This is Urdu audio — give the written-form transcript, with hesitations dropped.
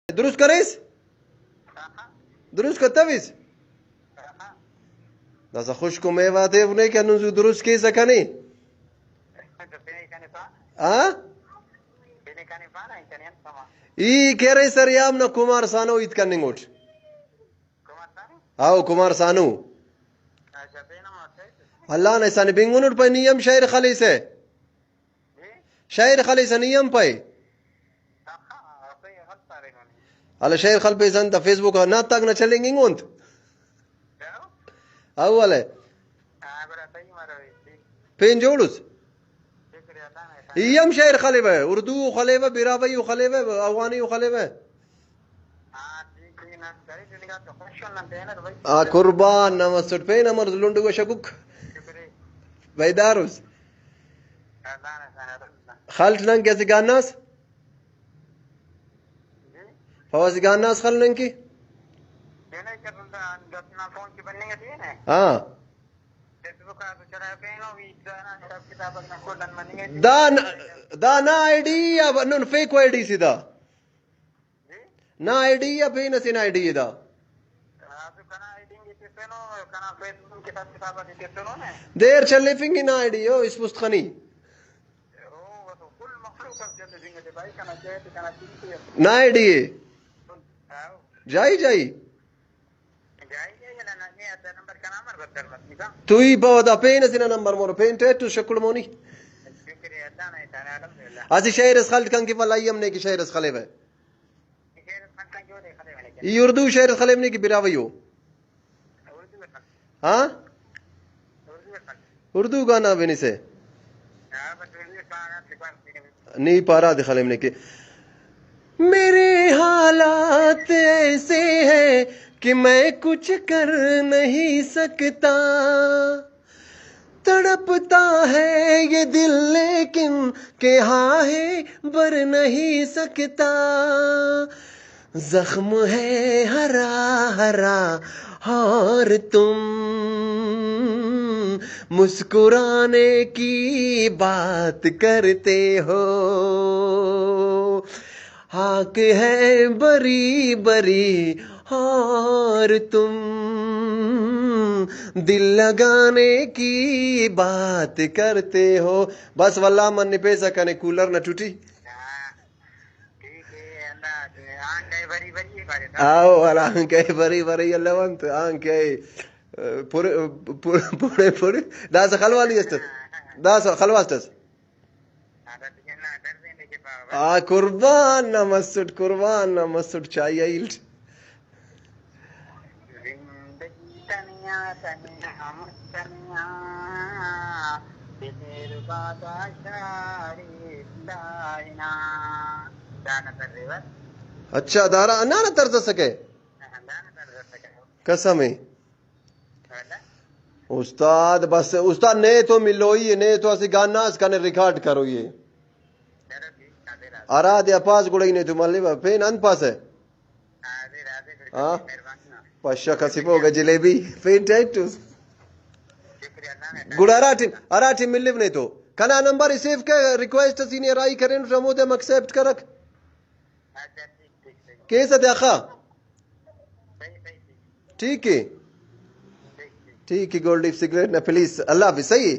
درست کریس درست کتویس داسا خوشکو میواته ونه کنو درست کیسا کنی ای کہہ رہے سر یام نا کمار سانو ایت کرنے گوٹ آو کمار سانو اللہ نے سانی بنگونر پہ نیم شاعر خالی سے شاعر خالی سے نیم پہ اللہ شاعر خال پہ سنتا فیس بک نا تاک نہ چلیں گے گونت آو والے پین جوڑوس یم شاعر خالی بے اردو خالی بے براوی خالی بے افغانی خالی بے قربان نمسٹ پین امر لنڈو شکوک بیداروس خالت ننگ کیسے گاناس فواسی گاناس خال ننگ کی ہاں دا نا آئی ڈی یا نون فیک آئی ڈی سی دا نا آئی ڈی یا پھر نسی نا آئی ڈی دا دیر چلے فنگی نا آئی ڈی ہو اس مستخنی نا آئی ڈی جائی جائی تو ہی بہت پین سینا نمبر مورو پین ٹیٹو شکل مونی آسی شہر اس خالد کن کی فلائی ہم نے کی شہر اس خلیب ہے یہ اردو شہر اس خلیب نے کی براوی ہو ہاں اردو گانا بھی نہیں سے نہیں پارا دے خلیب نے کی میرے حالات ایسے ہیں کہ میں کچھ کر نہیں سکتا تڑپتا ہے یہ دل لیکن کہ ہے بر نہیں سکتا زخم ہے ہرا ہرا اور تم مسکرانے کی بات کرتے ہو آنکھ ہے بری بری اور تم دل لگانے کی بات کرتے ہو بس واللہ من نے پیسہ کنے کولر نہ ٹوٹی آو والا آنکھ بری بری اللہ ونت آنکھ پورے پورے دا سا خلوالی استت دا سا خلواستس قربان نہ مسٹ چاہیے ایلٹ اچھا دارا نہ ترز سکے قسم ہے استاد بس استاد نے تو ملوئی نے تو اسی گاناس کنے ریکارڈ کرو یہ آرا دیا پاس گڑائی نے تو ملے پین ان پاس ہے ہاں پاشا کسیب ہوگا جلیبی پین ٹائٹوس گڑا اراٹی ملیو نہیں تو کنا نمبر سیو کے ریکویسٹ سینئر آئی کریں رمو دے مکسیپٹ کرک کیسا دیکھا ٹھیک ہے ٹھیک ہے گولڈ سگریٹ نہ پلیز اللہ حافظ صحیح